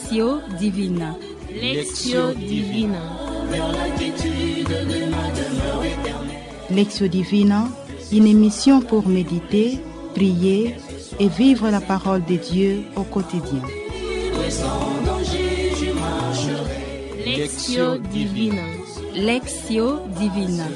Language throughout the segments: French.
Lectio Divina. Lectio Divina. Lectio Divina, une émission pour méditer, prier et vivre la parole de Dieu au quotidien. Lectio Divina. Lectio Divina.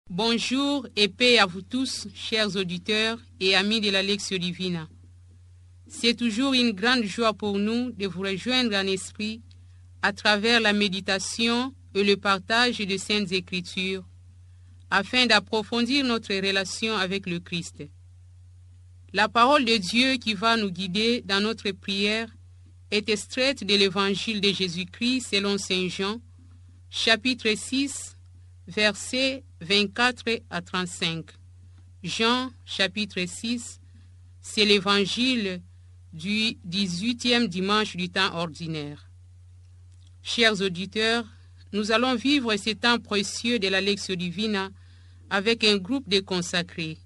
Bonjour et paix à vous tous, chers auditeurs et amis de la Lectio Divina. C'est toujours une grande joie pour nous de vous rejoindre en esprit à travers la méditation et le partage des Saintes Écritures, afin d'approfondir notre relation avec le Christ. La parole de Dieu qui va nous guider dans notre prière est extraite de l'Évangile de Jésus-Christ selon Saint Jean, chapitre 6, versets 24 à 35. Jean, chapitre 6, c'est l'Évangile du 18e dimanche du temps ordinaire. Chers auditeurs, nous allons vivre ce temps précieux de la Lectio Divina avec un groupe de consacrés.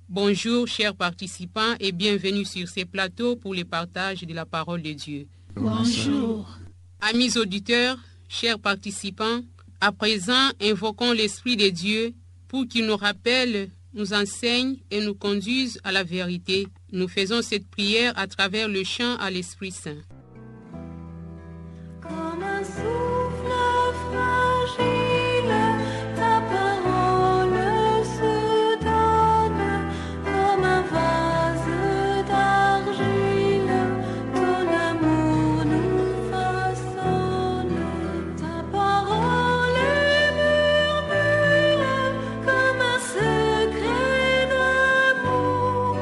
Bonjour, chers participants, et bienvenue sur ces plateaux pour le partage de la parole de Dieu. Bonjour. Amis auditeurs, chers participants, à présent, invoquons l'Esprit de Dieu pour qu'il nous rappelle, nous enseigne et nous conduise à la vérité. Nous faisons cette prière à travers le chant à l'Esprit Saint. Comme un souffle fragile, ta parole se donne, comme un vase d'argile, ton amour nous façonne. Ta parole est murmure, comme un secret d'amour.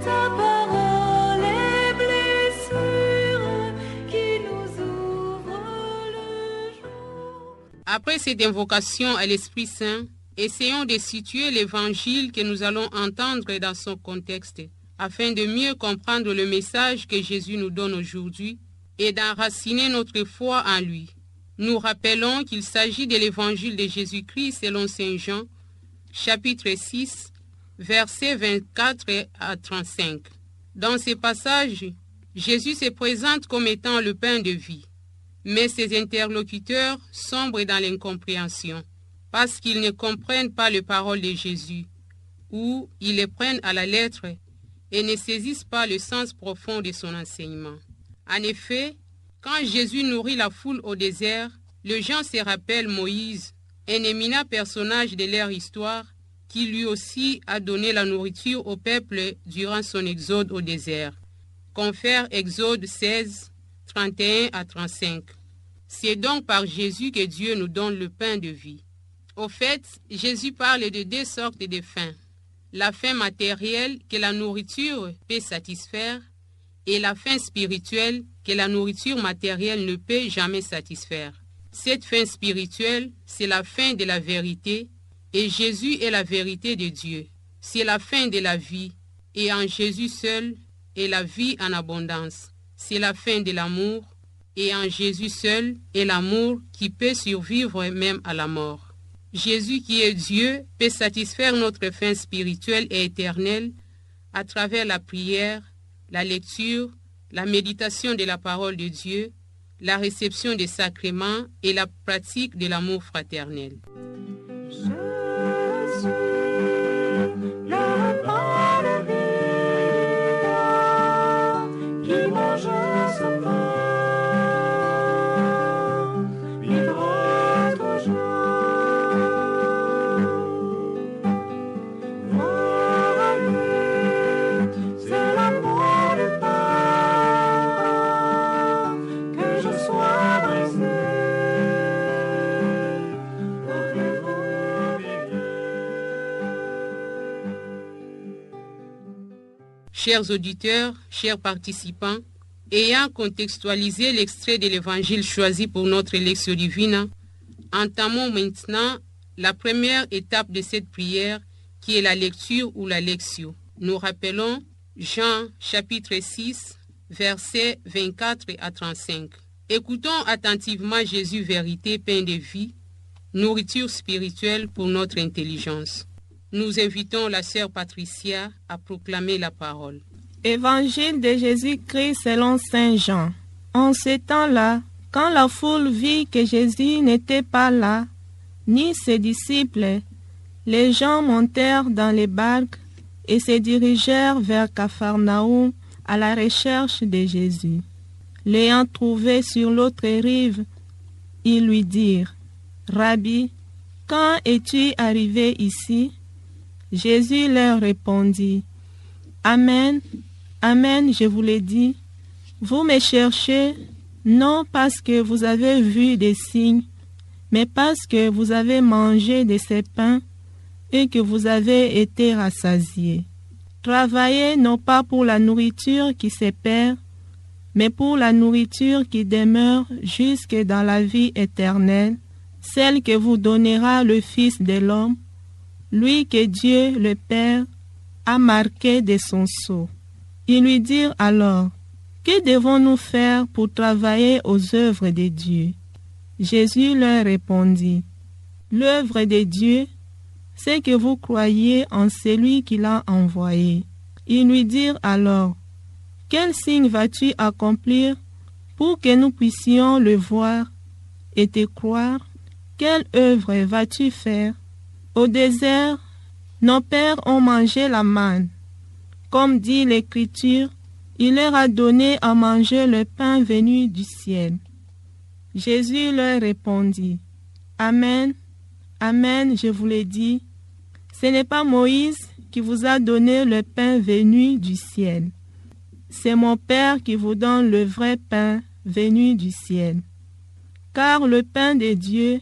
Ta parole est blessure qui nous ouvre le jour. Après cette invocation à l'Esprit Saint, essayons de situer l'Évangile que nous allons entendre dans son contexte, afin de mieux comprendre le message que Jésus nous donne aujourd'hui et d'enraciner notre foi en lui. Nous rappelons qu'il s'agit de l'Évangile de Jésus-Christ selon Saint Jean, chapitre 6, versets 24 à 35. Dans ce passage, Jésus se présente comme étant le pain de vie, mais ses interlocuteurs sombrent dans l'incompréhension, parce qu'ils ne comprennent pas les paroles de Jésus, ou ils les prennent à la lettre et ne saisissent pas le sens profond de son enseignement. En effet, quand Jésus nourrit la foule au désert, les gens se rappellent Moïse, un éminent personnage de leur histoire, qui lui aussi a donné la nourriture au peuple durant son exode au désert. Confère Exode 16, 31 à 35. C'est donc par Jésus que Dieu nous donne le pain de vie. Au fait, Jésus parle de deux sortes de faim. La faim matérielle que la nourriture peut satisfaire et la faim spirituelle que la nourriture matérielle ne peut jamais satisfaire. Cette faim spirituelle, c'est la faim de la vérité, et Jésus est la vérité de Dieu. C'est la faim de la vie, et en Jésus seul est la vie en abondance. C'est la faim de l'amour, et en Jésus seul est l'amour qui peut survivre même à la mort. Jésus qui est Dieu peut satisfaire notre faim spirituelle et éternelle à travers la prière, la lecture, la méditation de la parole de Dieu, la réception des sacrements et la pratique de l'amour fraternel. Je suis le pain de vie qui mange ce pain, vivra toujours. Moi, c'est l'amour du pain, que je sois brisé. Chers auditeurs, chers participants, ayant contextualisé l'extrait de l'Évangile choisi pour notre Lectio Divina, entamons maintenant la première étape de cette prière qui est la lecture ou la lectio. Nous rappelons Jean chapitre 6, versets 24 à 35. Écoutons attentivement Jésus, vérité, pain de vie, Nourriture spirituelle pour notre intelligence. Nous invitons la sœur Patricia à proclamer la parole. Évangile de Jésus-Christ selon Saint Jean. En ce temps-là, quand la foule vit que Jésus n'était pas là, ni ses disciples, les gens montèrent dans les barques et se dirigèrent vers Capharnaüm à la recherche de Jésus. L'ayant trouvé sur l'autre rive, ils lui dirent, « Rabbi, quand es-tu arrivé ici ?» Jésus leur répondit, « Amen, amen, je vous le dis, vous me cherchez non parce que vous avez vu des signes, mais parce que vous avez mangé de ces pains et que vous avez été rassasiés. Travaillez non pas pour la nourriture qui se perd, mais pour la nourriture qui demeure jusque dans la vie éternelle, celle que vous donnera le Fils de l'homme, lui que Dieu le Père a marqué de son sceau. » Ils lui dirent alors, « Que devons-nous faire pour travailler aux œuvres de Dieu ?» Jésus leur répondit, « L'œuvre de Dieu, c'est que vous croyez en celui qui l'a envoyé. » Ils lui dirent alors, « Quel signe vas-tu accomplir pour que nous puissions le voir et te croire? Quelle œuvre vas-tu faire? Au désert, nos pères ont mangé la manne. Comme dit l'Écriture, il leur a donné à manger le pain venu du ciel. » Jésus leur répondit, « Amen, amen, je vous le dis, ce n'est pas Moïse qui vous a donné le pain venu du ciel. C'est mon Père qui vous donne le vrai pain venu du ciel. Car le pain de Dieu,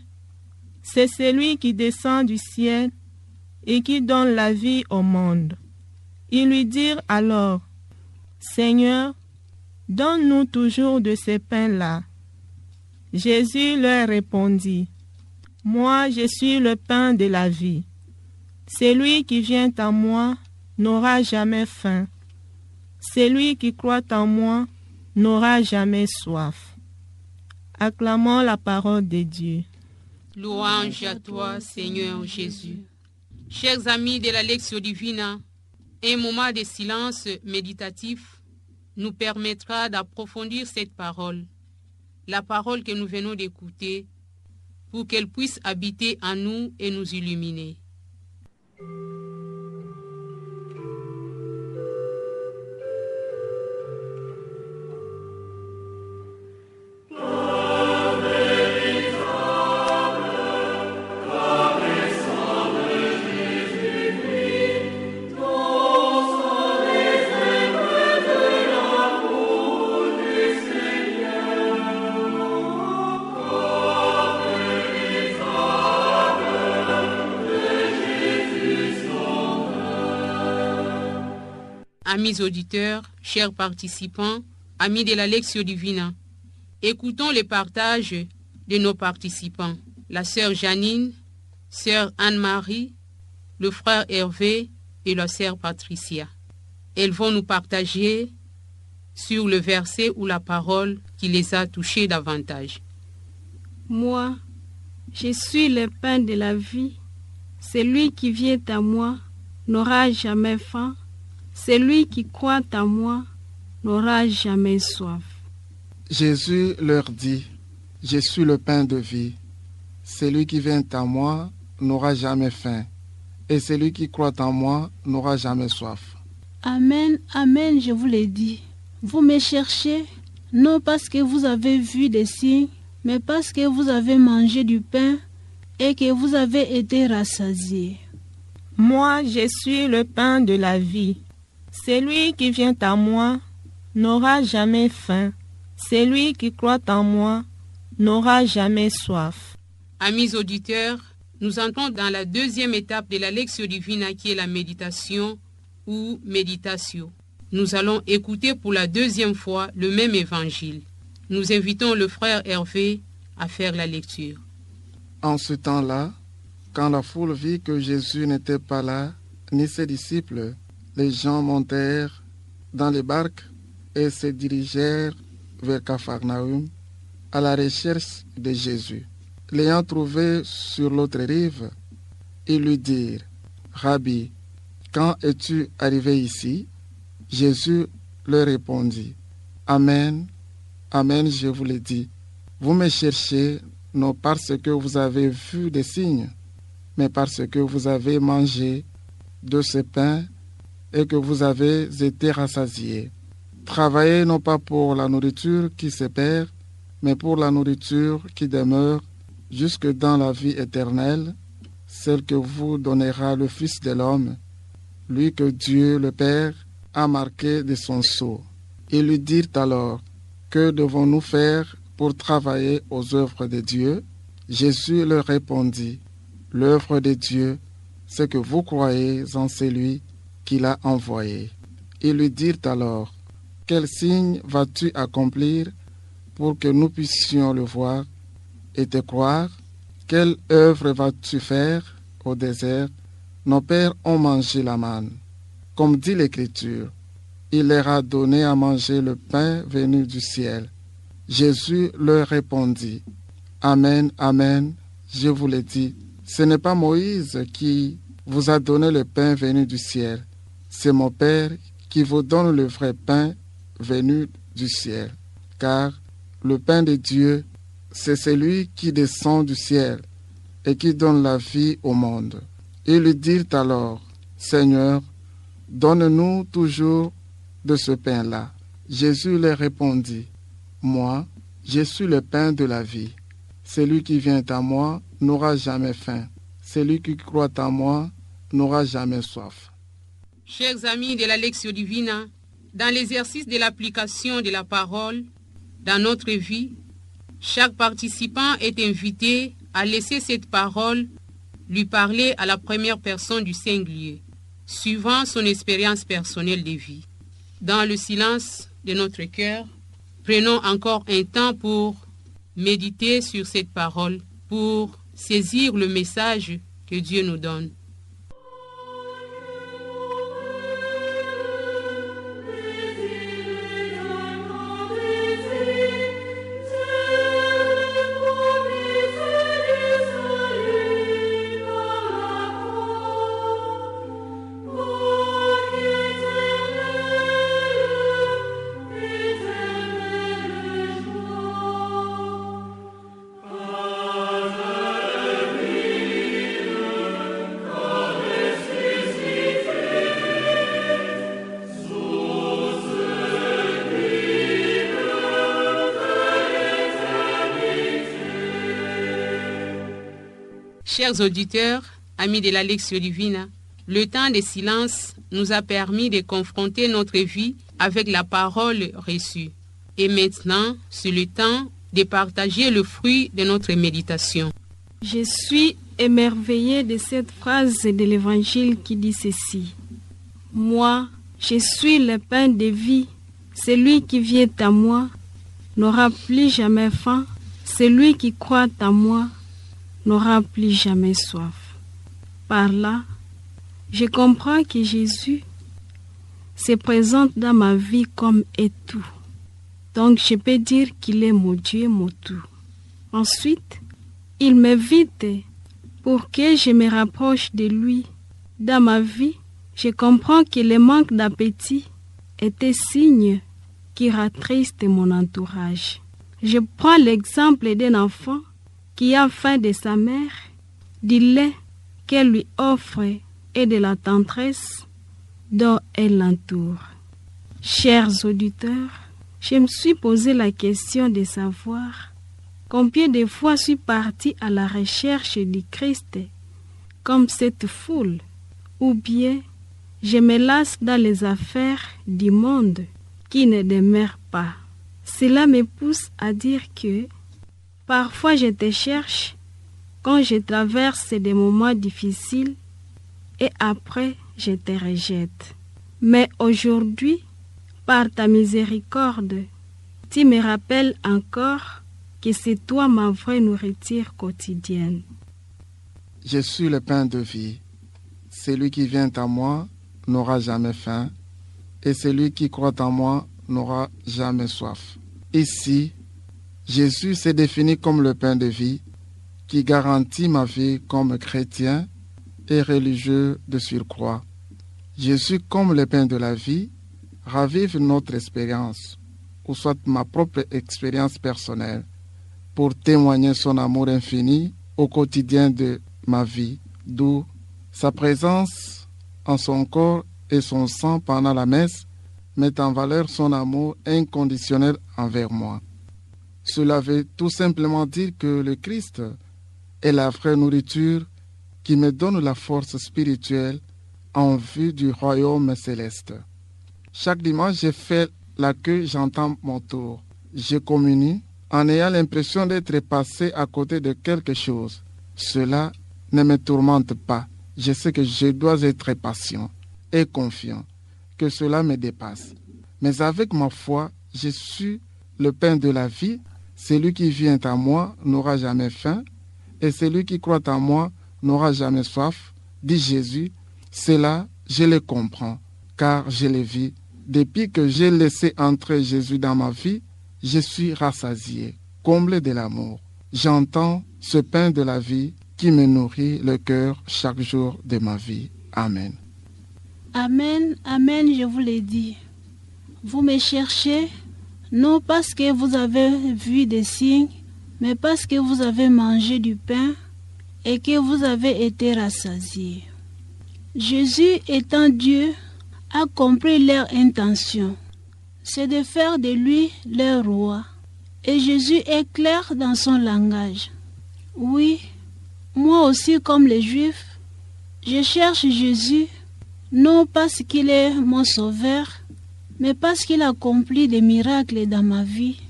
c'est celui qui descend du ciel et qui donne la vie au monde. » Ils lui dirent alors, « Seigneur, donne-nous toujours de ce pain-là. » Jésus leur répondit, « Moi, je suis le pain de la vie. Celui qui vient à moi n'aura jamais faim. Celui qui croit en moi n'aura jamais soif. » Acclamons la parole de Dieu. Louange à toi, Seigneur Jésus. Chers amis de la Lectio Divina, un moment de silence méditatif nous permettra d'approfondir cette parole, la parole que nous venons d'écouter, pour qu'elle puisse habiter en nous et nous illuminer. Amis auditeurs, chers participants, amis de la Lectio Divina, écoutons les partages de nos participants. La sœur Janine, sœur Anne-Marie, le frère Hervé et la sœur Patricia. Elles vont nous partager sur le verset ou la parole qui les a touchés davantage. Moi, je suis le pain de la vie. Celui qui vient à moi n'aura jamais faim. Celui qui croit en moi n'aura jamais soif. Jésus leur dit, « Je suis le pain de vie. Celui qui vient à moi n'aura jamais faim, et celui qui croit en moi n'aura jamais soif. » Amen, amen, je vous le dis. Vous me cherchez, non parce que vous avez vu des signes, mais parce que vous avez mangé du pain et que vous avez été rassasiés. Moi, je suis le pain de la vie. Celui qui vient à moi n'aura jamais faim. Celui qui croit en moi n'aura jamais soif. Amis auditeurs, nous entrons dans la deuxième étape de la Lectio Divina qui est la méditation ou méditatio. Nous allons écouter pour la deuxième fois le même évangile. Nous invitons le frère Hervé à faire la lecture. En ce temps-là, quand la foule vit que Jésus n'était pas là, ni ses disciples, les gens montèrent dans les barques et se dirigèrent vers Capharnaüm à la recherche de Jésus. l'ayant trouvé sur l'autre rive, ils lui dirent, « Rabbi, quand es-tu arrivé ici ?» Jésus leur répondit, « Amen, amen, je vous le dis, vous me cherchez non parce que vous avez vu des signes, mais parce que vous avez mangé de ce pain et que vous avez été rassasiés. Travaillez non pas pour la nourriture qui se perd, mais pour la nourriture qui demeure jusque dans la vie éternelle, celle que vous donnera le Fils de l'homme, lui que Dieu le Père a marqué de son sceau. » Ils lui dirent alors, « Que devons-nous faire pour travailler aux œuvres de Dieu ?» Jésus leur répondit, « L'œuvre de Dieu, c'est que vous croyez en celui qui l'a envoyé. » Ils lui dirent alors, « Quel signe vas-tu accomplir pour que nous puissions le voir et te croire? Quelle œuvre vas-tu faire au désert? Nos pères ont mangé la manne. Comme dit l'Écriture, il leur a donné à manger le pain venu du ciel. » Jésus leur répondit, « Amen, amen, je vous le dis, ce n'est pas Moïse qui vous a donné le pain venu du ciel, c'est mon Père qui vous donne le vrai pain venu du ciel. Car le pain de Dieu, c'est celui qui descend du ciel et qui donne la vie au monde. » Ils lui dirent alors, « Seigneur, donne-nous toujours de ce pain-là. » Jésus leur répondit, « Moi, je suis le pain de la vie. Celui qui vient à moi n'aura jamais faim. Celui qui croit en moi n'aura jamais soif. » Chers amis de la Lectio Divina, dans l'exercice de l'application de la parole dans notre vie, chaque participant est invité à laisser cette parole lui parler à la première personne du singulier, suivant son expérience personnelle de vie. Dans le silence de notre cœur, prenons encore un temps pour méditer sur cette parole, pour saisir le message que Dieu nous donne. Chers auditeurs, amis de la Lectio Divina, le temps de silence nous a permis de confronter notre vie avec la parole reçue. Et maintenant, c'est le temps de partager le fruit de notre méditation. Je suis émerveillé de cette phrase de l'Évangile qui dit ceci. « Moi, je suis le pain de vie. Celui qui vient à moi n'aura plus jamais faim. Celui qui croit en moi n'aura plus jamais soif. » Par là, je comprends que Jésus se présente dans ma vie comme est tout. Donc je peux dire qu'il est mon Dieu, mon tout. Ensuite, il m'invite pour que je me rapproche de lui. Dans ma vie, je comprends que le manque d'appétit était signe qui rattriste mon entourage. Je prends l'exemple d'un enfant qui a faim de sa mère, du lait qu'elle lui offre et de la tendresse dont elle l'entoure. Chers auditeurs, je me suis posé la question de savoir combien de fois je suis partie à la recherche du Christ comme cette foule, ou bien je me lasse dans les affaires du monde qui ne demeurent pas. Cela me pousse à dire que parfois je te cherche quand je traverse des moments difficiles et après je te rejette. Mais aujourd'hui, par ta miséricorde, tu me rappelles encore que c'est toi ma vraie nourriture quotidienne. Je suis le pain de vie. Celui qui vient à moi n'aura jamais faim, et celui qui croit en moi n'aura jamais soif. Ici, Jésus s'est défini comme le pain de vie qui garantit ma vie comme chrétien et religieux de surcroît. Jésus, comme le pain de la vie, ravive notre expérience, ou soit ma propre expérience personnelle, pour témoigner son amour infini au quotidien de ma vie, d'où sa présence en son corps et son sang pendant la messe met en valeur son amour inconditionnel envers moi. Cela veut tout simplement dire que le Christ est la vraie nourriture qui me donne la force spirituelle en vue du royaume céleste. Chaque dimanche, je fais l'accueil, j'entends mon tour. Je communie en ayant l'impression d'être passé à côté de quelque chose. Cela ne me tourmente pas. Je sais que je dois être patient et confiant, que cela me dépasse. Mais avec ma foi, je suis le pain de la vie. Celui qui vient à moi n'aura jamais faim, et celui qui croit en moi n'aura jamais soif, dit Jésus. Cela, je le comprends, car je le vis. Depuis que j'ai laissé entrer Jésus dans ma vie, je suis rassasié, comblé de l'amour. J'entends ce pain de la vie qui me nourrit le cœur chaque jour de ma vie. Amen. Amen, amen, je vous l'ai dit. Vous me cherchez, non parce que vous avez vu des signes, mais parce que vous avez mangé du pain et que vous avez été rassasiés. Jésus, étant Dieu, a compris leur intention. C'est de faire de lui leur roi. Et Jésus est clair dans son langage. Oui, moi aussi comme les Juifs, je cherche Jésus, non parce qu'il est mon sauveur, mais parce qu'il a accompli des miracles dans ma vie,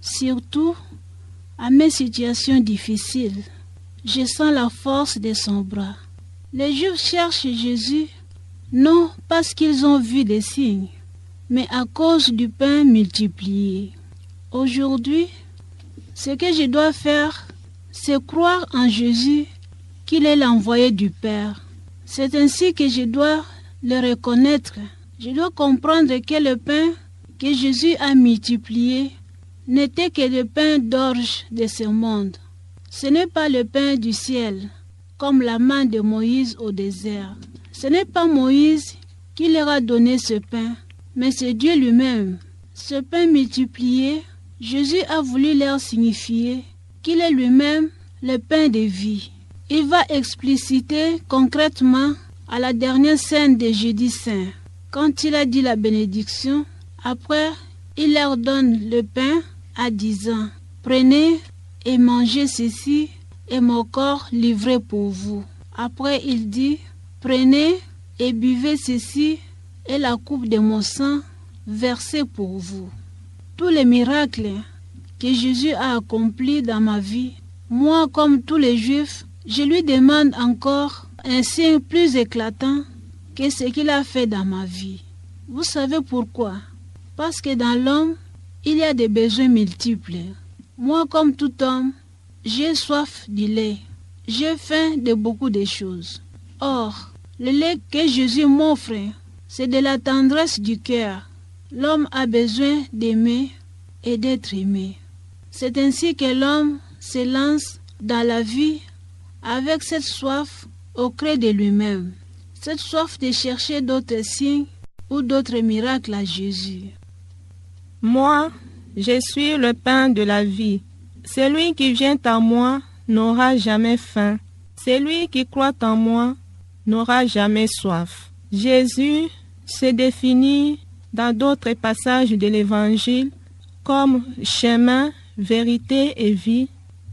surtout à mes situations difficiles. Je sens la force de son bras. Les Juifs cherchent Jésus, non parce qu'ils ont vu des signes, mais à cause du pain multiplié. Aujourd'hui, ce que je dois faire, c'est croire en Jésus, qu'il est l'envoyé du Père. C'est ainsi que je dois le reconnaître. Je dois comprendre que le pain que Jésus a multiplié n'était que le pain d'orge de ce monde. Ce n'est pas le pain du ciel, comme la main de Moïse au désert. Ce n'est pas Moïse qui leur a donné ce pain, mais c'est Dieu lui-même. Ce pain multiplié, Jésus a voulu leur signifier qu'il est lui-même le pain de vie. Il va expliciter concrètement à la dernière scène de Jeudi Saint. Quand il a dit la bénédiction, après, il leur donne le pain en disant « Prenez et mangez ceci, et mon corps livré pour vous. » Après, il dit « Prenez et buvez ceci, et la coupe de mon sang versée pour vous. » Tous les miracles que Jésus a accomplis dans ma vie, moi, comme tous les Juifs, je lui demande encore un signe plus éclatant que ce qu'il a fait dans ma vie. Vous savez pourquoi? Parce que dans l'homme, il y a des besoins multiples. Moi, comme tout homme, j'ai soif du lait. J'ai faim de beaucoup de choses. Or, le lait que Jésus m'offre, c'est de la tendresse du cœur. L'homme a besoin d'aimer et d'être aimé. C'est ainsi que l'homme se lance dans la vie avec cette soif au creux de lui-même. Cette soif de chercher d'autres signes ou d'autres miracles à Jésus. Moi, je suis le pain de la vie. Celui qui vient à moi n'aura jamais faim. Celui qui croit en moi n'aura jamais soif. Jésus se définit dans d'autres passages de l'Évangile comme chemin, vérité et vie.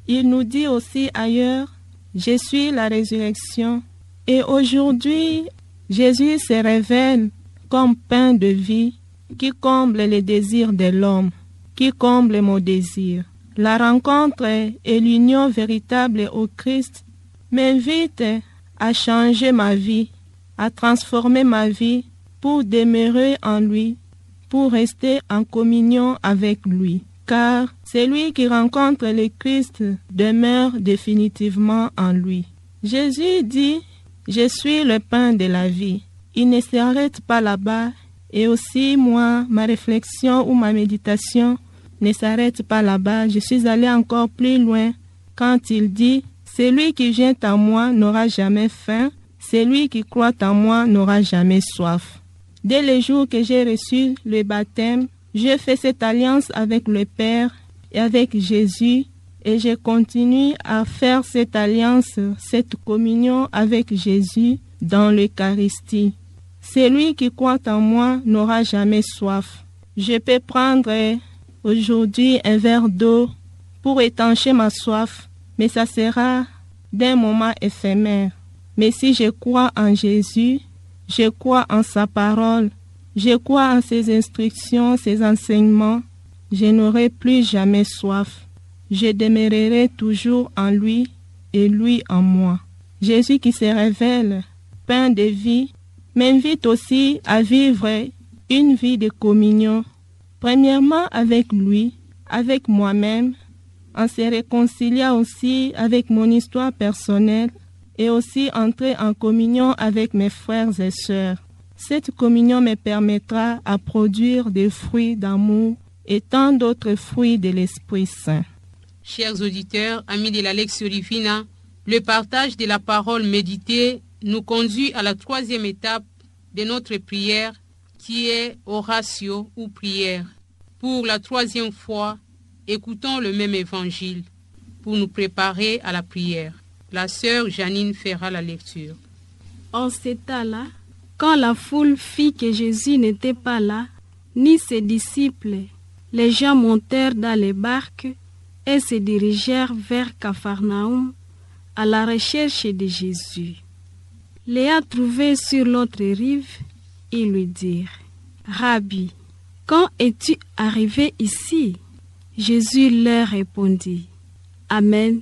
Il nous dit aussi ailleurs, je suis la résurrection. Et aujourd'hui, Jésus se révèle comme pain de vie qui comble les désirs de l'homme, qui comble mon désir. La rencontre et l'union véritable au Christ m'invitent à changer ma vie, à transformer ma vie pour demeurer en lui, pour rester en communion avec lui. Car celui qui rencontre le Christ demeure définitivement en lui. Jésus dit, je suis le pain de la vie. Il ne s'arrête pas là-bas et aussi moi, ma réflexion ou ma méditation ne s'arrête pas là-bas. Je suis allé encore plus loin quand il dit, Celui qui vient à moi n'aura jamais faim, celui qui croit en moi n'aura jamais soif. Dès le jour que j'ai reçu le baptême, j'ai fait cette alliance avec le Père et avec Jésus, et je continue à faire cette alliance, cette communion avec Jésus dans l'Eucharistie. Celui qui croit en moi n'aura jamais soif. Je peux prendre aujourd'hui un verre d'eau pour étancher ma soif, mais ça sera d'un moment éphémère. Mais si je crois en Jésus, je crois en sa parole, je crois en ses instructions, ses enseignements, je n'aurai plus jamais soif. Je demeurerai toujours en lui et lui en moi. Jésus qui se révèle, pain de vie, m'invite aussi à vivre une vie de communion, premièrement avec lui, avec moi-même, en se réconciliant aussi avec mon histoire personnelle et aussi entrer en communion avec mes frères et sœurs. Cette communion me permettra à produire des fruits d'amour et tant d'autres fruits de l'Esprit Saint. Chers auditeurs, amis de la Lectio Divina, le partage de la parole méditée nous conduit à la troisième étape de notre prière qui est oratio ou prière. Pour la troisième fois, écoutons le même évangile pour nous préparer à la prière. La sœur Janine fera la lecture. En ce temps-là, quand la foule vit que Jésus n'était pas là, ni ses disciples, les gens montèrent dans les barques et se dirigèrent vers Capharnaüm à la recherche de Jésus. Les a trouvés sur l'autre rive et lui dirent: Rabbi, quand es-tu arrivé ici? Jésus leur répondit: Amen,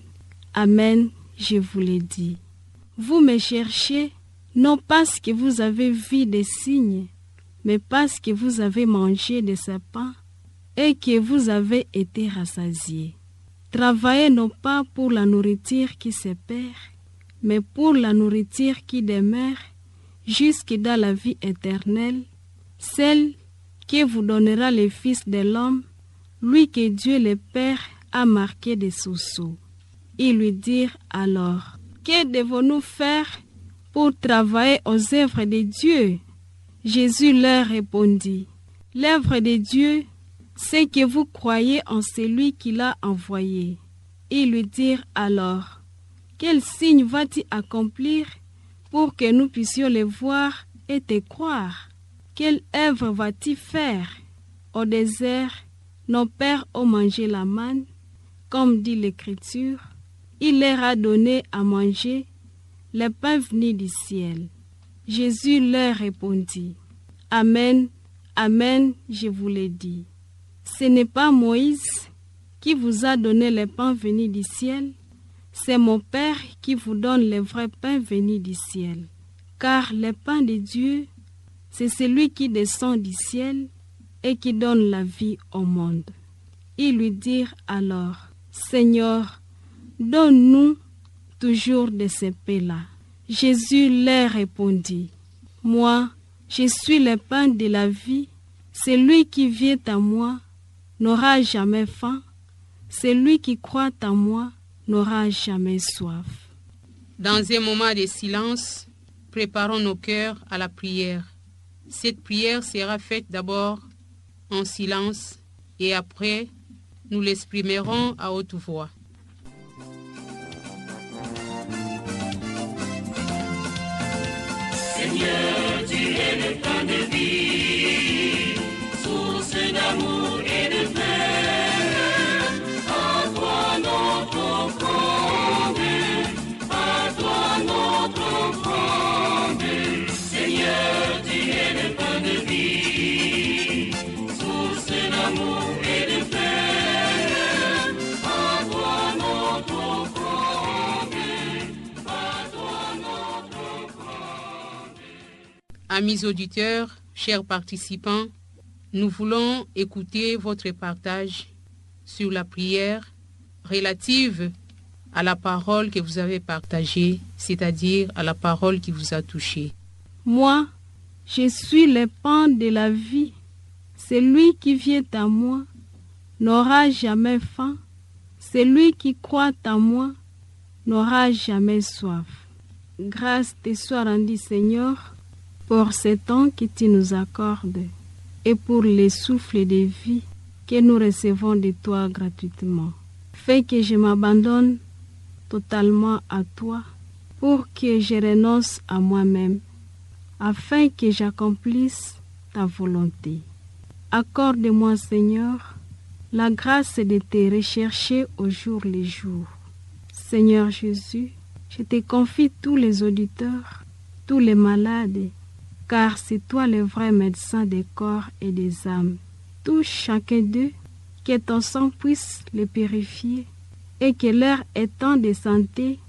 amen, je vous l'ai dit. Vous me cherchez non parce que vous avez vu des signes, mais parce que vous avez mangé de ce pain et que vous avez été rassasiés. Travaillez non pas pour la nourriture qui se perd, mais pour la nourriture qui demeure jusque dans la vie éternelle, celle que vous donnera le Fils de l'homme, lui que Dieu le Père a marqué de sous sceaux. Ils lui dirent alors: Que devons-nous faire pour travailler aux œuvres de Dieu? Jésus leur répondit: L'œuvre de Dieu, c'est que vous croyez en celui qui l'a envoyé. Ils lui dirent alors: Quel signe vas-tu accomplir pour que nous puissions le voir et te croire? Quelle œuvre vas-tu faire? Au désert, nos pères ont mangé la manne, comme dit l'Écriture. Il leur a donné à manger le pain venu du ciel. Jésus leur répondit: Amen, amen, je vous l'ai dit. Ce n'est pas Moïse qui vous a donné le pain venu du ciel, c'est mon Père qui vous donne le vrai pain venu du ciel. Car le pain de Dieu, c'est celui qui descend du ciel et qui donne la vie au monde. Ils lui dirent alors: Seigneur, donne-nous toujours de ce pain-là. Jésus leur répondit: Moi, je suis le pain de la vie. Celui qui vient à moi n'aura jamais faim. Celui qui croit en moi n'aura jamais soif. Dans un moment de silence, préparons nos cœurs à la prière. Cette prière sera faite d'abord en silence et après, nous l'exprimerons à haute voix. Seigneur, tu es le pain de vie, source d'amour et de paix. À toi notre offrande, à toi notre offrande. Seigneur, tu es le pain de vie, source d'amour et de paix. À toi notre offrande, à toi notre offrande. Amis auditeurs, chers participants, nous voulons écouter votre partage sur la prière relative à la parole que vous avez partagée, c'est-à-dire à la parole qui vous a touché. Moi, je suis le pain de la vie. Celui qui vient à moi n'aura jamais faim. Celui qui croit en moi n'aura jamais soif. Grâce te soit rendue, Seigneur, pour ce temps que tu nous accordes et pour les souffles de vie que nous recevons de toi gratuitement. Fais que je m'abandonne totalement à toi pour que je renonce à moi-même, afin que j'accomplisse ta volonté. Accorde-moi, Seigneur, la grâce de te rechercher au jour le jour. Seigneur Jésus, je te confie tous les auditeurs, tous les malades, car c'est toi le vrai médecin des corps et des âmes. Touche chacun d'eux, que ton sang puisse les purifier et que leur état de santé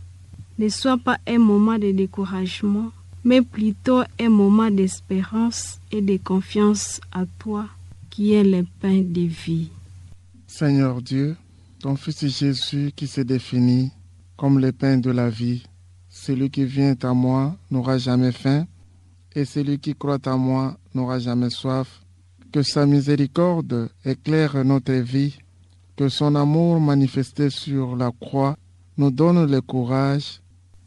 ne soit pas un moment de découragement, mais plutôt un moment d'espérance et de confiance à toi, qui est le pain de vie. Seigneur Dieu, ton Fils Jésus qui se définit comme le pain de la vie, celui qui vient à moi n'aura jamais faim, et celui qui croit à moi n'aura jamais soif. Que sa miséricorde éclaire notre vie, que son amour manifesté sur la croix nous donne le courage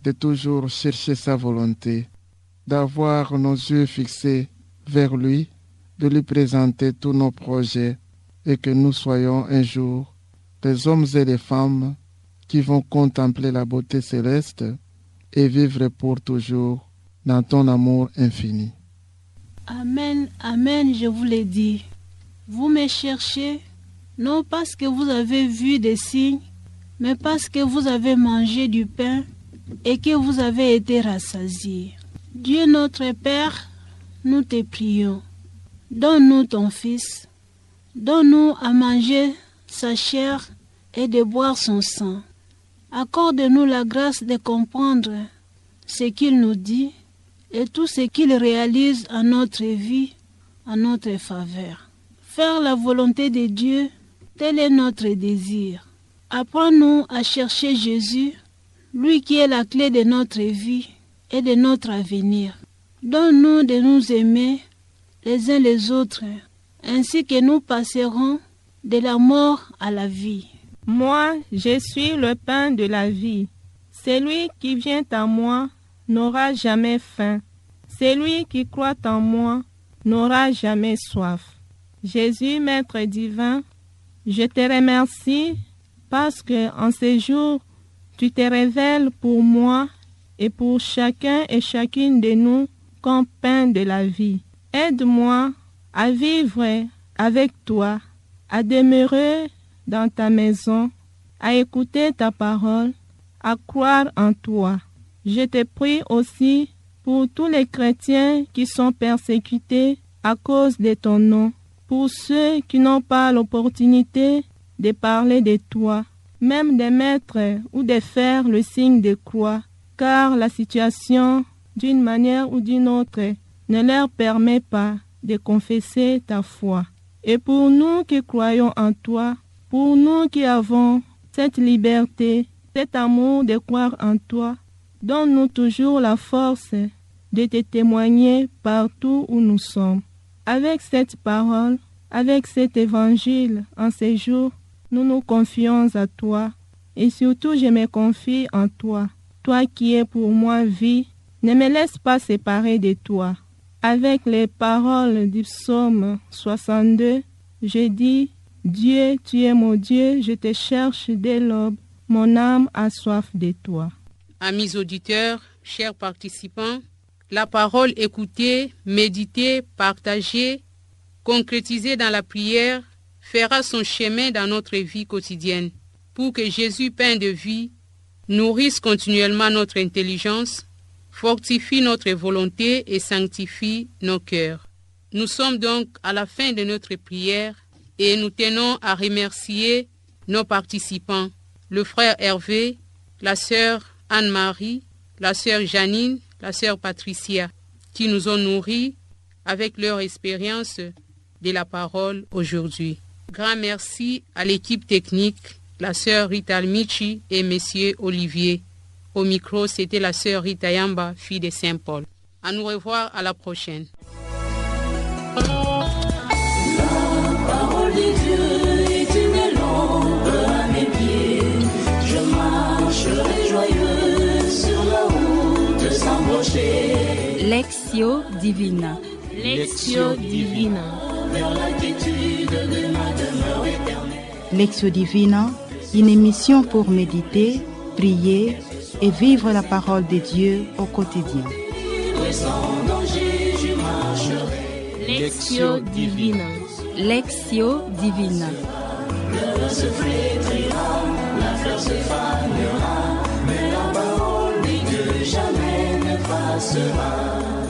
de toujours chercher sa volonté, d'avoir nos yeux fixés vers lui, de lui présenter tous nos projets et que nous soyons un jour des hommes et des femmes qui vont contempler la beauté céleste et vivre pour toujours dans ton amour infini. Amen, amen, je vous l'ai dit. Vous me cherchez, non parce que vous avez vu des signes, mais parce que vous avez mangé du pain et que vous avez été rassasiés. Dieu notre Père, nous te prions. Donne-nous ton Fils. Donne-nous à manger sa chair et de boire son sang. Accorde-nous la grâce de comprendre ce qu'il nous dit et tout ce qu'il réalise en notre vie, en notre faveur. Faire la volonté de Dieu, tel est notre désir. Apprends-nous à chercher Jésus, lui qui est la clé de notre vie et de notre avenir. Donne-nous de nous aimer les uns les autres, ainsi que nous passerons de la mort à la vie. Moi, je suis le pain de la vie. Celui qui vient à moi n'aura jamais faim. Celui qui croit en moi n'aura jamais soif. Jésus, Maître divin, je te remercie parce que en ces jours, tu te révèles pour moi et pour chacun et chacune de nous comme pain de la vie. Aide-moi à vivre avec toi, à demeurer dans ta maison, à écouter ta parole, à croire en toi. Je te prie aussi pour tous les chrétiens qui sont persécutés à cause de ton nom, pour ceux qui n'ont pas l'opportunité de parler de toi, même de mettre ou de faire le signe de croix, car la situation, d'une manière ou d'une autre, ne leur permet pas de confesser ta foi. Et pour nous qui croyons en toi, pour nous qui avons cette liberté, cet amour de croire en toi, donne-nous toujours la force de te témoigner partout où nous sommes. Avec cette parole, avec cet évangile en ces jours, nous nous confions à toi et surtout je me confie en toi. Toi qui es pour moi vie, ne me laisse pas séparer de toi. Avec les paroles du psaume 62, je dis, Dieu, tu es mon Dieu, je te cherche dès l'aube, mon âme a soif de toi. Amis auditeurs, chers participants, la parole écoutée, méditée, partagée, concrétisée dans la prière fera son chemin dans notre vie quotidienne pour que Jésus, pain de vie, nourrisse continuellement notre intelligence, fortifie notre volonté et sanctifie nos cœurs. Nous sommes donc à la fin de notre prière et nous tenons à remercier nos participants, le frère Hervé, la sœur Anne-Marie, la sœur Janine, la sœur Patricia, qui nous ont nourris avec leur expérience de la parole aujourd'hui. Grand merci à l'équipe technique, la sœur Rita Almichi et monsieur Olivier. Au micro, c'était la sœur Rita Yamba, fille de Saint-Paul. À nous revoir à la prochaine. La parole de Dieu est une lampe à mes pieds. Je marcherai joyeux. Lectio Divina. Lectio Divina. Lectio Divina, une émission pour méditer, prier et vivre la parole de Dieu au quotidien. Lectio Divina. Lectio Divina. Le se flétrira, la fleur se fanera, mais la parole de Dieu jamais ne passera.